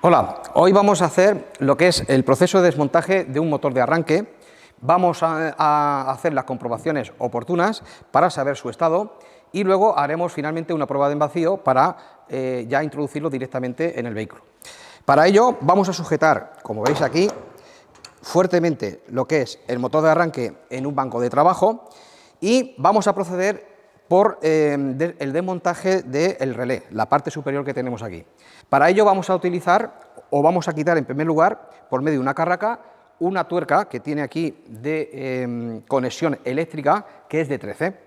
Hola, hoy vamos a hacer lo que es el proceso de desmontaje de un motor de arranque. Vamos a hacer las comprobaciones oportunas para saber su estado y luego haremos finalmente una prueba de vacío para ya introducirlo directamente en el vehículo. Para ello vamos a sujetar, como veis aquí, fuertemente lo que es el motor de arranque en un banco de trabajo y vamos a proceder por el desmontaje del relé, la parte superior que tenemos aquí. Para ello vamos a utilizar o vamos a quitar en primer lugar, por medio de una carraca, una tuerca que tiene aquí de conexión eléctrica que es de 13.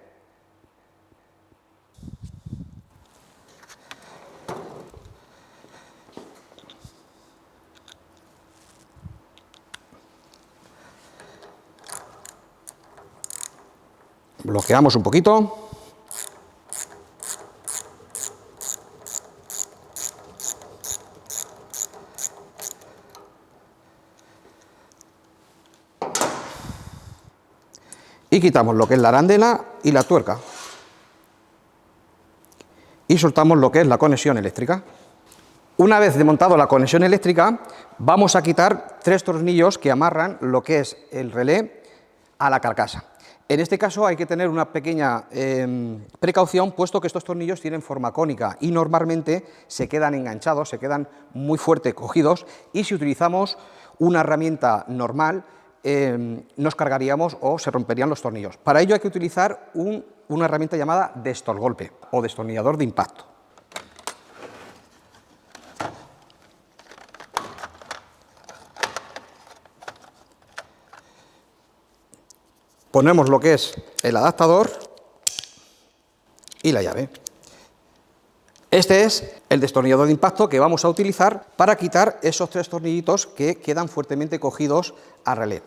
Bloqueamos un poquito. Y quitamos lo que es la arandela y la tuerca. Y soltamos lo que es la conexión eléctrica. Una vez desmontado la conexión eléctrica, vamos a quitar 3 tornillos que amarran lo que es el relé a la carcasa. En este caso hay que tener una pequeña precaución, puesto que estos tornillos tienen forma cónica y normalmente se quedan enganchados, se quedan muy fuerte cogidos, y si utilizamos una herramienta normal nos cargaríamos o se romperían los tornillos. Para ello hay que utilizar una herramienta llamada destorgolpe o destornillador de impacto. Ponemos lo que es el adaptador y la llave. Este es el destornillador de impacto que vamos a utilizar para quitar esos 3 tornillitos que quedan fuertemente cogidos al relé.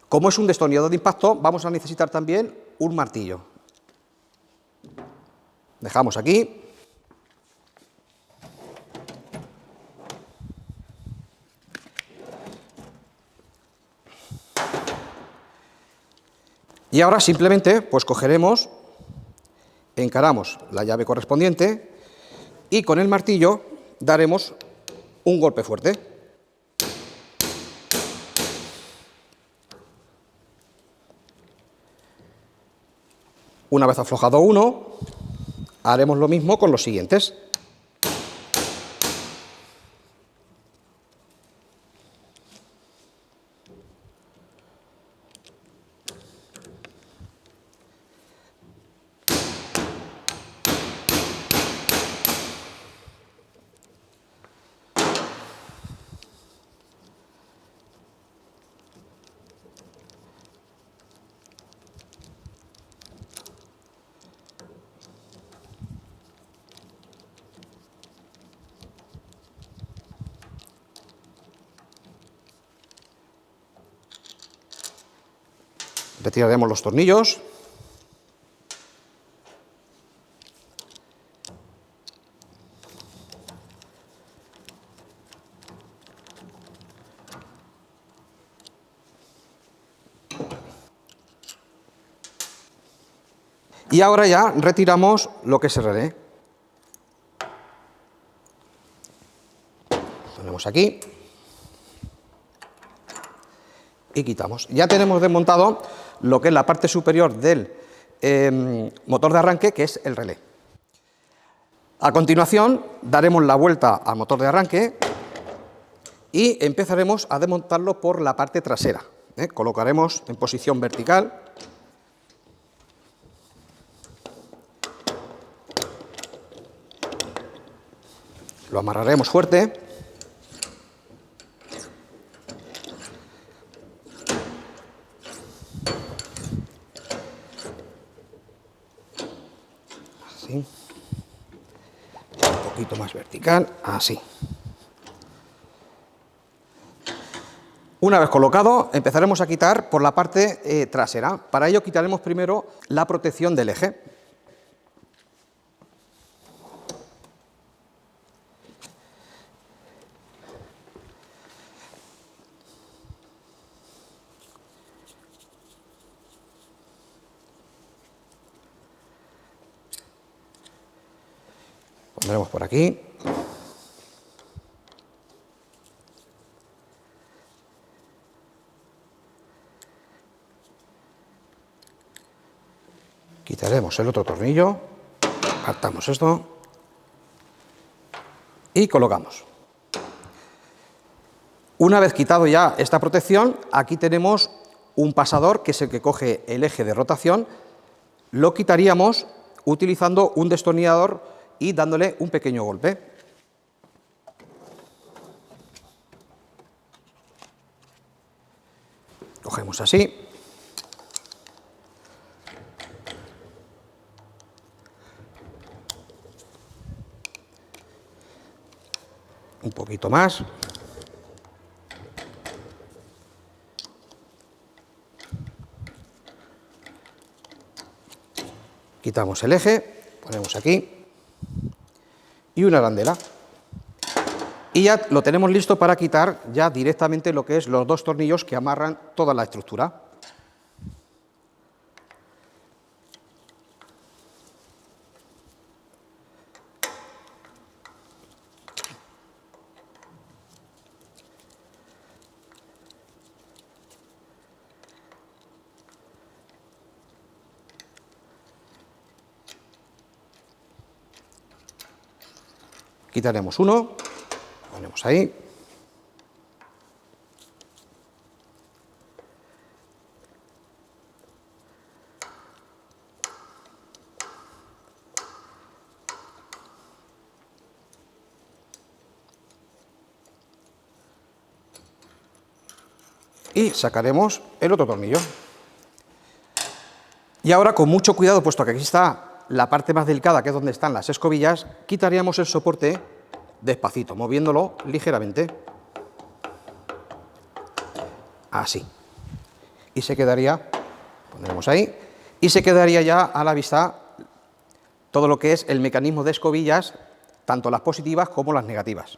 Como es un destornillador de impacto, vamos a necesitar también un martillo. Dejamos aquí. Y ahora simplemente pues cogeremos, encaramos la llave correspondiente y con el martillo daremos un golpe fuerte. Una vez aflojado uno, haremos lo mismo con los siguientes. Retiraremos los tornillos. Y ahora ya retiramos lo que es el relé. Lo ponemos aquí. Y quitamos. Ya tenemos desmontado lo que es la parte superior del motor de arranque, que es el relé. A continuación daremos la vuelta al motor de arranque y empezaremos a desmontarlo por la parte trasera. Colocaremos en posición vertical. Lo amarraremos fuerte. Así. Un poquito más vertical, así. Una vez colocado, empezaremos a quitar por la parte trasera. Para ello quitaremos primero la protección del eje. Pondremos por aquí. Quitaremos el otro tornillo, apartamos esto y colocamos. Una vez quitado ya esta protección, aquí tenemos un pasador que es el que coge el eje de rotación. Lo quitaríamos utilizando un destornillador y dándole un pequeño golpe. Cogemos así. Un poquito más. Quitamos el eje, ponemos aquí y una arandela. Y ya lo tenemos listo para quitar ya directamente lo que es los dos tornillos que amarran toda la estructura. Quitaremos uno, ponemos ahí. Y sacaremos el otro tornillo. Y ahora, con mucho cuidado, puesto que aquí está la parte más delicada, que es donde están las escobillas, quitaríamos el soporte despacito, moviéndolo ligeramente. Así. Y se quedaría, pondremos ahí, y se quedaría ya a la vista todo lo que es el mecanismo de escobillas, tanto las positivas como las negativas.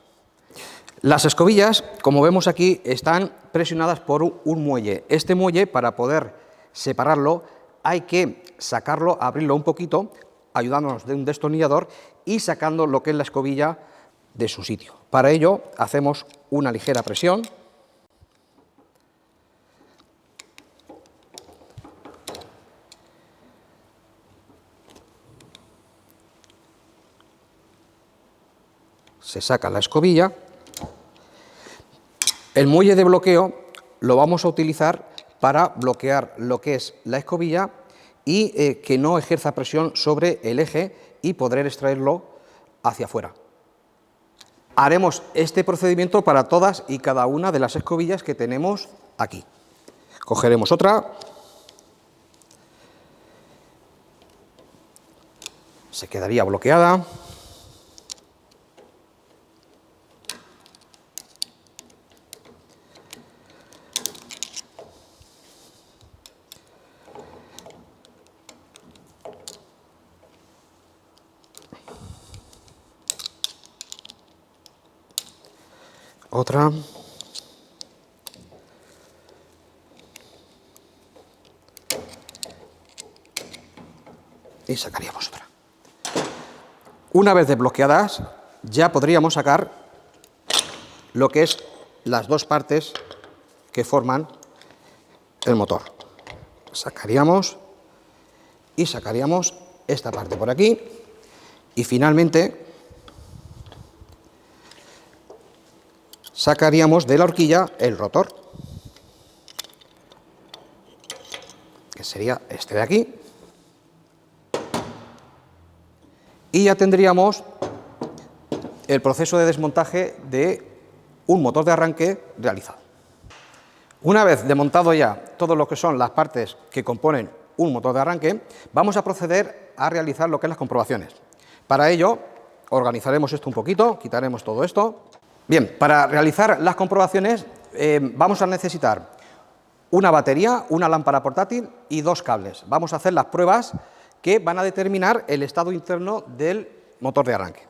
Las escobillas, como vemos aquí, están presionadas por un muelle. Este muelle, para poder separarlo, hay que sacarlo, abrirlo un poquito, ayudándonos de un destornillador y sacando lo que es la escobilla de su sitio. Para ello, hacemos una ligera presión. Se saca la escobilla. El muelle de bloqueo lo vamos a utilizar para bloquear lo que es la escobilla y que no ejerza presión sobre el eje y poder extraerlo hacia afuera. Haremos este procedimiento para todas y cada una de las escobillas que tenemos aquí. Cogeremos otra. Se quedaría bloqueada. Otra. Y sacaríamos otra. Una vez desbloqueadas, ya podríamos sacar lo que es las dos partes que forman el motor. Sacaríamos y sacaríamos esta parte por aquí y finalmente sacaríamos de la horquilla el rotor, que sería este de aquí, y ya tendríamos el proceso de desmontaje de un motor de arranque realizado. Una vez desmontado ya todo lo que son las partes que componen un motor de arranque, vamos a proceder a realizar lo que es las comprobaciones. Para ello, organizaremos esto un poquito, quitaremos todo esto. Bien, para realizar las comprobaciones vamos a necesitar una batería, una lámpara portátil y dos cables. Vamos a hacer las pruebas que van a determinar el estado interno del motor de arranque.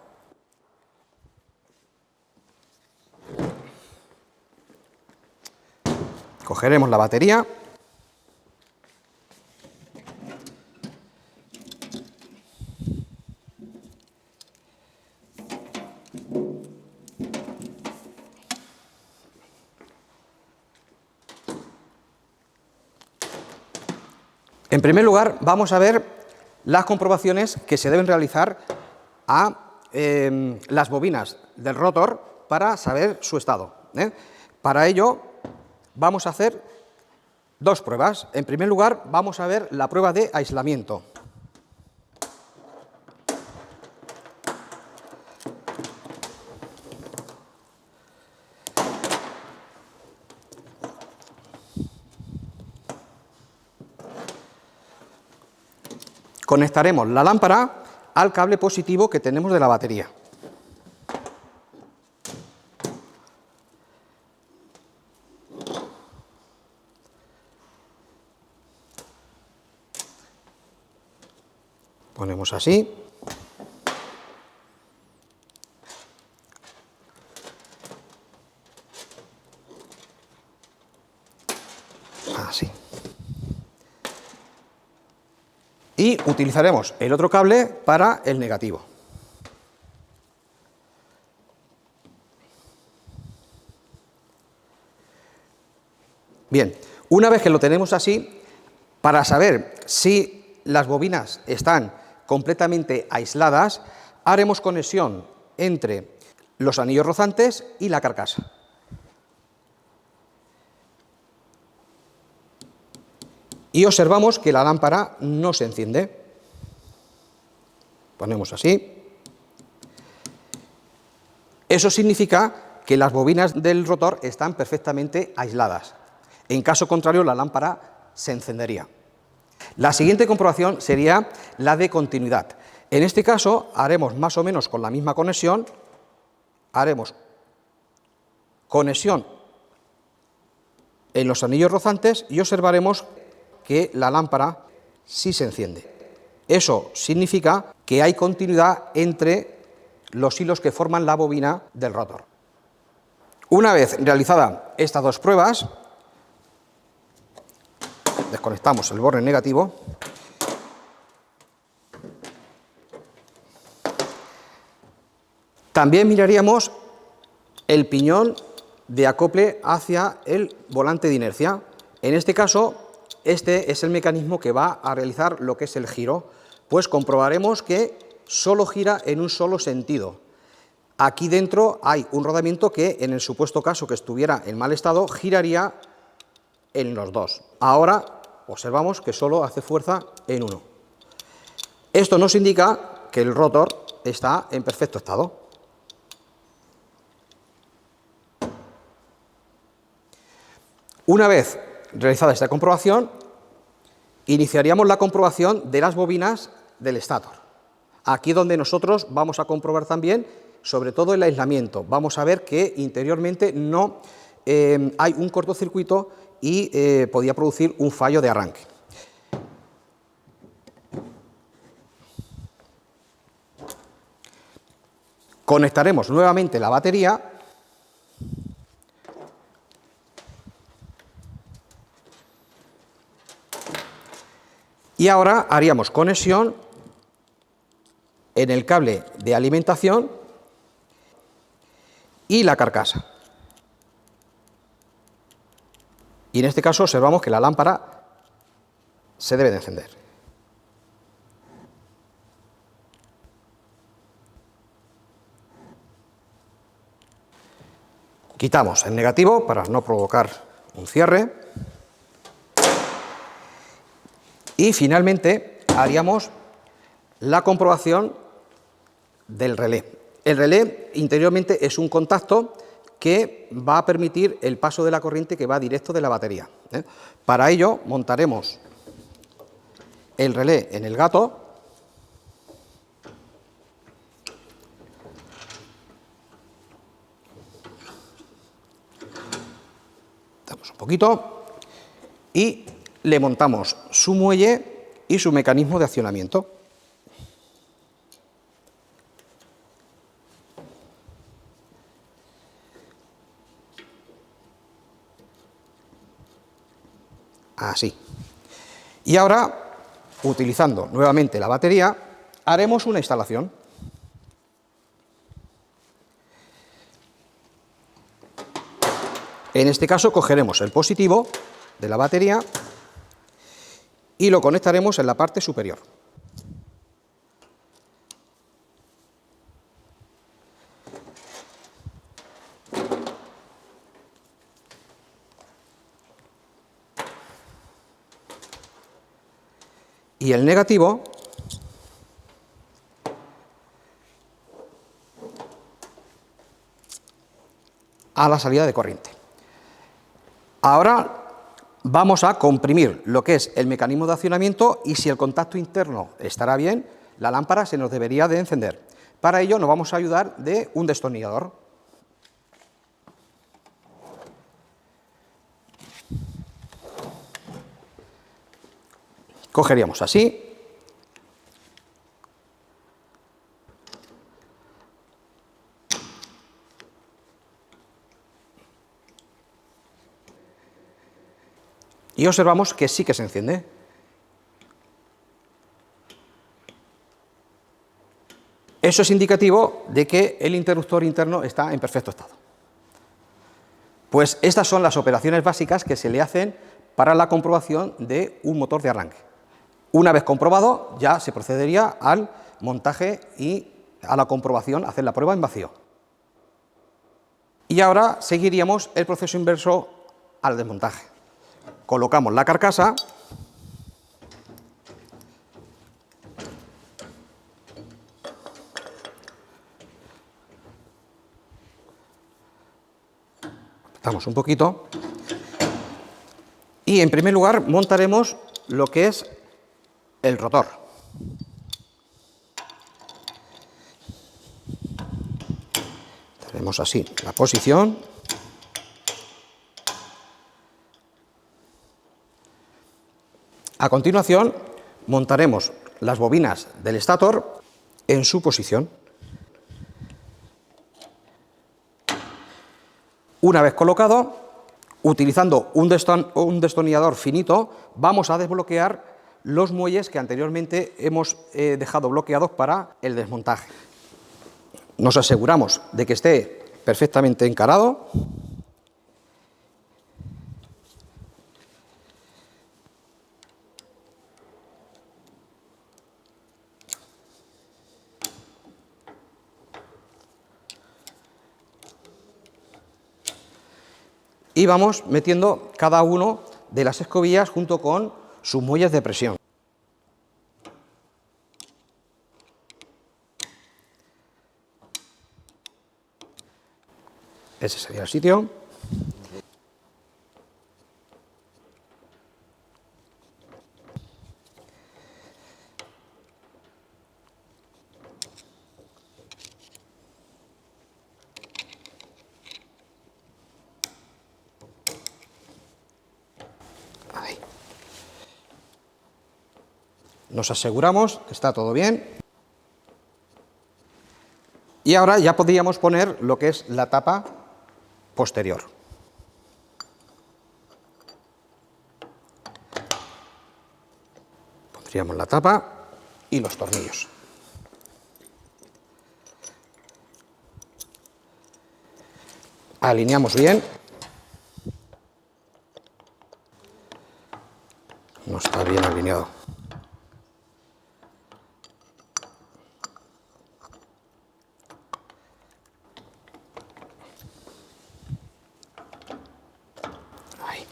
Cogeremos la batería. En primer lugar, vamos a ver las comprobaciones que se deben realizar a las bobinas del rotor para saber su estado. Para ello vamos a hacer dos pruebas. En primer lugar, vamos a ver la prueba de aislamiento. Conectaremos la lámpara al cable positivo que tenemos de la batería. Ponemos así. Así. Y utilizaremos el otro cable para el negativo. Bien, una vez que lo tenemos así, para saber si las bobinas están completamente aisladas, haremos conexión entre los anillos rozantes y la carcasa. Y observamos que la lámpara no se enciende. Ponemos así. Eso significa que las bobinas del rotor están perfectamente aisladas. En caso contrario, la lámpara se encendería. La siguiente comprobación sería la de continuidad. En este caso, haremos más o menos con la misma conexión, haremos conexión en los anillos rozantes y observaremos que la lámpara sí se enciende. Eso significa que hay continuidad entre los hilos que forman la bobina del rotor. Una vez realizadas estas dos pruebas, desconectamos el borde negativo. También miraríamos el piñón de acople hacia el volante de inercia. En este caso, este es el mecanismo que va a realizar lo que es el giro, pues comprobaremos que solo gira en un solo sentido. Aquí dentro hay un rodamiento que, en el supuesto caso que estuviera en mal estado, giraría en los dos. Ahora observamos que solo hace fuerza en uno. Esto nos indica que el rotor está en perfecto estado. Una vez realizada esta comprobación, iniciaríamos la comprobación de las bobinas del estátor. Aquí donde nosotros vamos a comprobar también, sobre todo el aislamiento. Vamos a ver que interiormente no hay un cortocircuito y podría producir un fallo de arranque. Conectaremos nuevamente la batería . Y ahora haríamos conexión en el cable de alimentación y la carcasa. Y en este caso observamos que la lámpara se debe de encender. Quitamos el negativo para no provocar un cierre. Y finalmente haríamos la comprobación del relé. El relé interiormente es un contacto que va a permitir el paso de la corriente que va directo de la batería. Para ello montaremos el relé en el gato . Damos un poquito y le montamos su muelle y su mecanismo de accionamiento. Así. Y ahora, utilizando nuevamente la batería, haremos una instalación. En este caso cogeremos el positivo de la batería y lo conectaremos en la parte superior. y el negativo a la salida de corriente. Ahora vamos a comprimir lo que es el mecanismo de accionamiento y si el contacto interno estará bien, la lámpara se nos debería de encender. Para ello nos vamos a ayudar de un destornillador. Cogeríamos así. Y observamos que sí que se enciende. Eso es indicativo de que el interruptor interno está en perfecto estado. Pues estas son las operaciones básicas que se le hacen para la comprobación de un motor de arranque. Una vez comprobado, ya se procedería al montaje y a la comprobación, hacer la prueba en vacío. Y ahora seguiríamos el proceso inverso al desmontaje. Colocamos la carcasa, apretamos un poquito y en primer lugar montaremos lo que es el rotor. Tenemos así la posición. A continuación, montaremos las bobinas del estator en su posición. Una vez colocado, utilizando un destornillador finito, vamos a desbloquear los muelles que anteriormente hemos dejado bloqueados para el desmontaje. Nos aseguramos de que esté perfectamente encarado. Y vamos metiendo cada uno de las escobillas junto con sus muelles de presión. Ese sería el sitio. Ahí. Nos aseguramos que está todo bien. Y ahora ya podríamos poner lo que es la tapa posterior. Pondríamos la tapa y los tornillos. Alineamos bien. No está bien alineado. Ahí.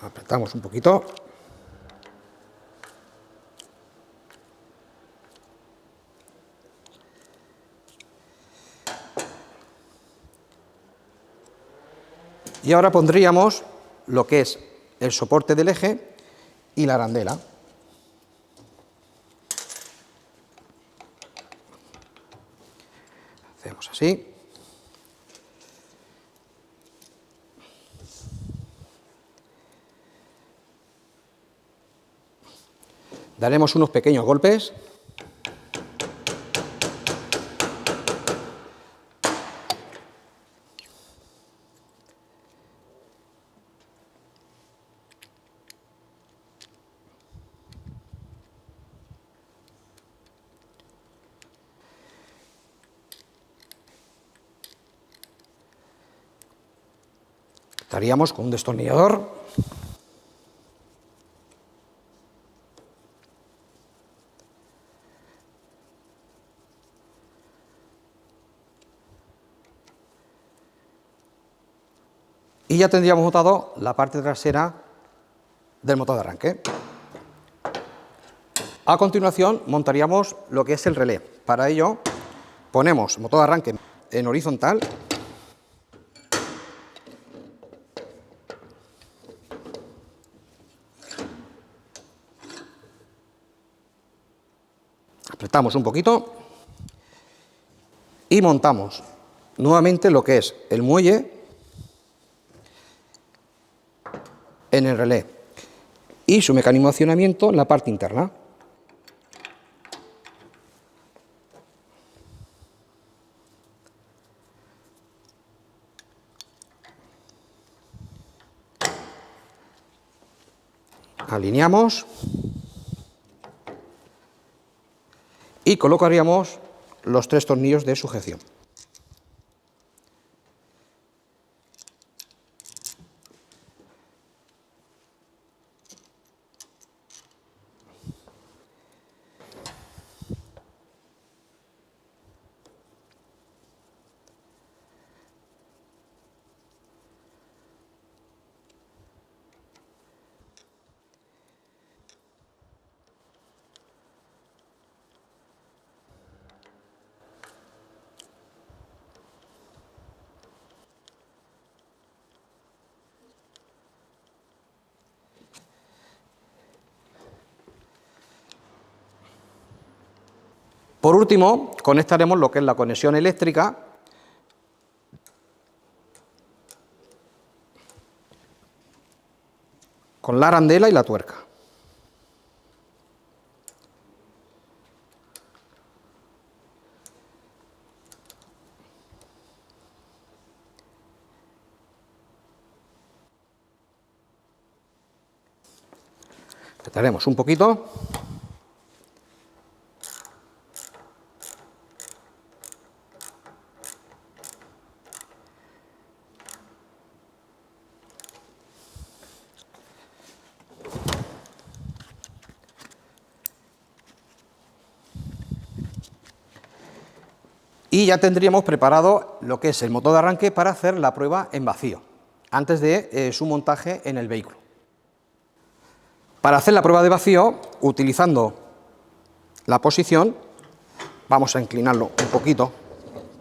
Apretamos un poquito. Y ahora pondríamos lo que es el soporte del eje y la arandela. Hacemos así. Daremos unos pequeños golpes. Estaríamos con un destornillador. Y ya tendríamos montado la parte trasera del motor de arranque. A continuación montaríamos lo que es el relé. Para ello ponemos el motor de arranque en horizontal. Apretamos un poquito y montamos nuevamente lo que es el muelle en el relé y su mecanismo de accionamiento en la parte interna. Alineamos y colocaríamos los 3 tornillos de sujeción. Por último, conectaremos lo que es la conexión eléctrica con la arandela y la tuerca. Apretaremos un poquito. Y ya tendríamos preparado lo que es el motor de arranque para hacer la prueba en vacío, antes de su montaje en el vehículo. Para hacer la prueba de vacío, utilizando la posición, vamos a inclinarlo un poquito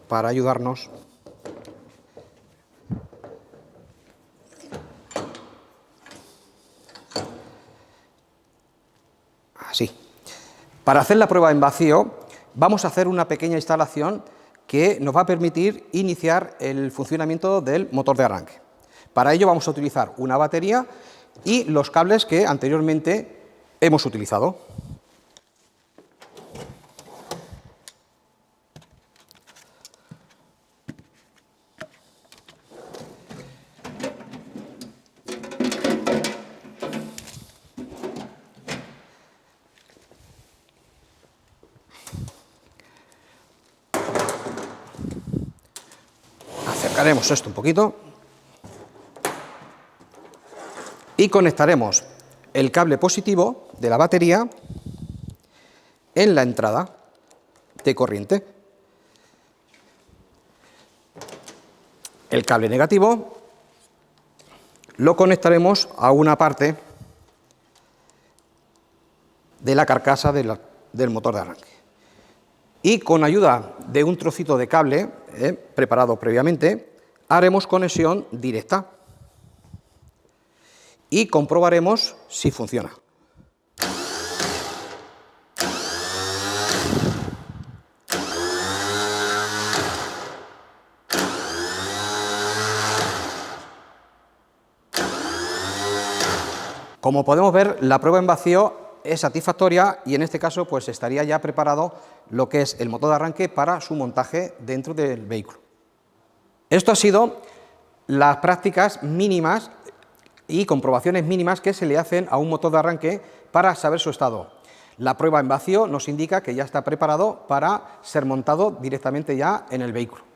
para ayudarnos. Así. Para hacer la prueba en vacío, vamos a hacer una pequeña instalación que nos va a permitir iniciar el funcionamiento del motor de arranque. Para ello vamos a utilizar una batería y los cables que anteriormente hemos utilizado. Acercaremos esto un poquito y conectaremos el cable positivo de la batería en la entrada de corriente. El cable negativo lo conectaremos a una parte de la carcasa del motor de arranque. Y con ayuda de un trocito de cable preparado previamente, haremos conexión directa y comprobaremos si funciona. Como podemos ver, la prueba en vacío es satisfactoria y en este caso pues estaría ya preparado lo que es el motor de arranque para su montaje dentro del vehículo. Esto ha sido las prácticas mínimas y comprobaciones mínimas que se le hacen a un motor de arranque para saber su estado. La prueba en vacío nos indica que ya está preparado para ser montado directamente ya en el vehículo.